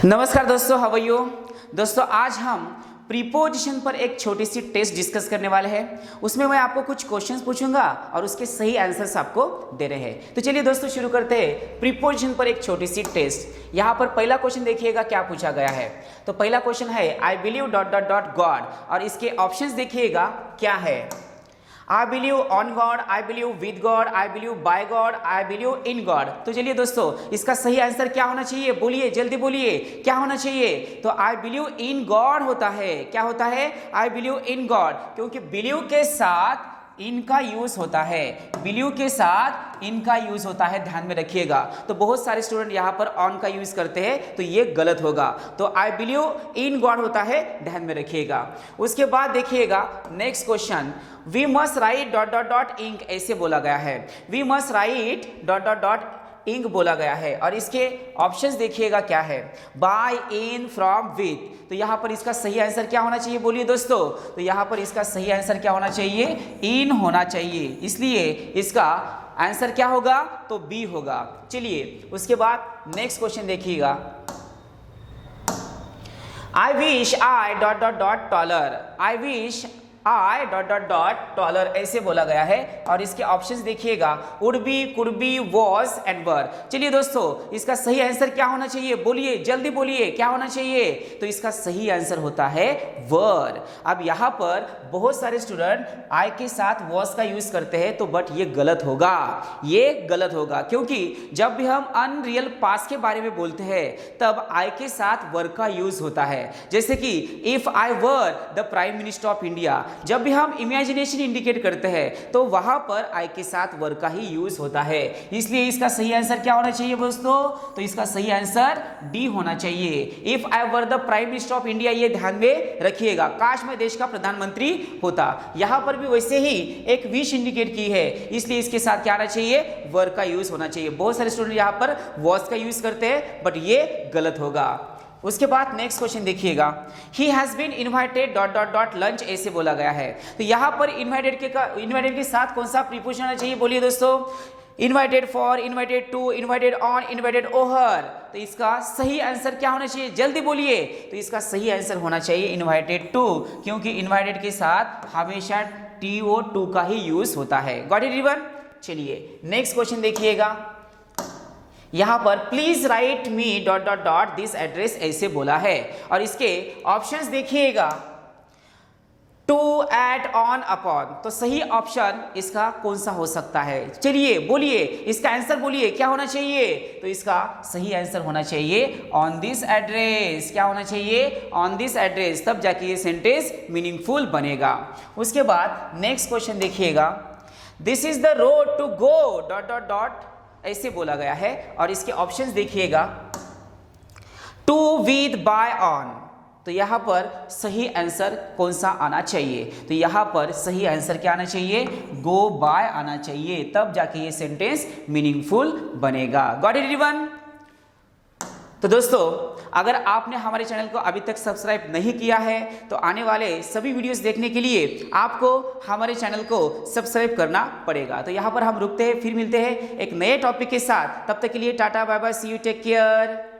नमस्कार दोस्तों, how are you. दोस्तों आज हम प्रीपोजिशन पर एक छोटी सी टेस्ट डिस्कस करने वाले हैं। उसमें मैं आपको कुछ क्वेश्चंस पूछूंगा और उसके सही आंसर्स आपको दे रहे हैं। तो चलिए दोस्तों शुरू करते हैं प्रीपोजिशन पर एक छोटी सी टेस्ट। यहाँ पर पहला क्वेश्चन देखिएगा क्या पूछा गया है। तो पहला क्वेश्चन है I believe dot dot dot God, और इसके ऑप्शंस देखिएगा क्या है। I believe on God, I believe with God, I believe by God, I believe in God। तो चलिए दोस्तों इसका सही आंसर क्या होना चाहिए, बोलिए जल्दी बोलिए क्या होना चाहिए। तो I believe in God होता है। क्या होता है? I believe in God, क्योंकि believe के साथ इनका यूज होता है, बिलीव के साथ इनका यूज होता है, ध्यान में रखिएगा। तो बहुत सारे स्टूडेंट यहाँ पर ऑन का यूज करते हैं, तो ये गलत होगा। तो आई बिलीव इन गॉड होता है, ध्यान में रखिएगा। उसके बाद देखिएगा next question, we must write dot dot dot ink ऐसे बोला गया है। We must write dot dot dot ink बोला गया है, और इसके ऑप्शंस देखिएगा क्या है। By, in, from, with. तो यहाँ पर इसका सही आंसर क्या होना चाहिए, बोलिए दोस्तों। तो यहाँ पर इसका सही आंसर क्या होना चाहिए, इन होना चाहिए, इसलिए इसका आंसर क्या होगा, तो बी होगा। चलिए उसके बाद नेक्स्ट क्वेश्चन देखिएगा। I wish I dot dot dot taller. I wish I dot dot dot taller ऐसे बोला गया है, और इसके ऑप्शंस देखिएगा would be, could be, was and were. चलिए दोस्तों इसका सही आंसर क्या होना चाहिए, बोलिए जल्दी बोलिए क्या होना चाहिए। तो इसका सही आंसर होता है वर। अब यहाँ पर बहुत सारे स्टूडेंट आई के साथ वॉज का यूज करते हैं, तो बट ये गलत होगा, ये गलत होगा, क्योंकि जब भी हम अनरियल पास्ट के बारे में बोलते हैं तब आई के साथ वर का यूज होता है। जैसे कि if I were the prime minister of India, जब भी हम इमेजिनेशन इंडिकेट करते हैं तो वहां पर आई के साथ वर का ही यूज होता है, इसलिए इसका सही आंसर क्या होना चाहिए दोस्तों। तो इसका सही आंसर डी होना चाहिए। If I were the prime minister of India, ये ध्यान में रखिएगा, काश मैं देश का प्रधानमंत्री होता। यहां पर भी वैसे ही एक विश इंडिकेट की है, इसलिए इसके साथ क्या आना चाहिए, वर का यूज होना चाहिए। बहुत सारे स्टूडेंट यहां पर वॉज का यूज करते हैं, बट ये गलत होगा। उसके बाद नेक्स्ट क्वेश्चन देखिएगा, he has been invited dot dot dot lunch ऐसे बोला गया है। तो यहाँ पर इनवाइटेड के साथ कौन सा प्रीपोजिशन आना चाहिए, बोलिए दोस्तों। Invited for, invited to, invited on, invited over. तो इसका सही आंसर क्या होना चाहिए, जल्दी बोलिए। तो इसका सही आंसर होना चाहिए इनवाइटेड टू, क्योंकि इनवाइटेड के साथ हमेशा TO2 का ही यूज होता है। Got it everyone. चलिए नेक्स्ट क्वेश्चन देखिएगा। यहां पर please right me dot dot dot this address ऐसे बोला है, और इसके ऑप्शंस देखिएगा टू, एट, ऑन, अपॉन। तो सही ऑप्शन इसका कौन सा हो सकता है, चलिए बोलिए इसका आंसर बोलिए क्या होना चाहिए। तो इसका सही आंसर होना चाहिए ऑन दिस एड्रेस। क्या होना चाहिए, ऑन दिस एड्रेस, तब जाके ये सेंटेंस मीनिंगफुल बनेगा। उसके बाद नेक्स्ट क्वेश्चन देखिएगा, this is the road to go dot dot dot ऐसे बोला गया है, और इसके ऑप्शंस देखिएगा टू, विद, बाय, ऑन। तो यहां पर सही आंसर कौन सा आना चाहिए, तो यहां पर सही आंसर क्या आना चाहिए, गो बाय आना चाहिए, तब जाके ये सेंटेंस मीनिंगफुल बनेगा। Got it everyone. तो दोस्तों अगर आपने हमारे चैनल को अभी तक सब्सक्राइब नहीं किया है तो आने वाले सभी वीडियोस देखने के लिए आपको हमारे चैनल को सब्सक्राइब करना पड़ेगा। तो यहाँ पर हम रुकते हैं, फिर मिलते हैं एक नए टॉपिक के साथ। तब तक के लिए tata bye bye, see you, take care.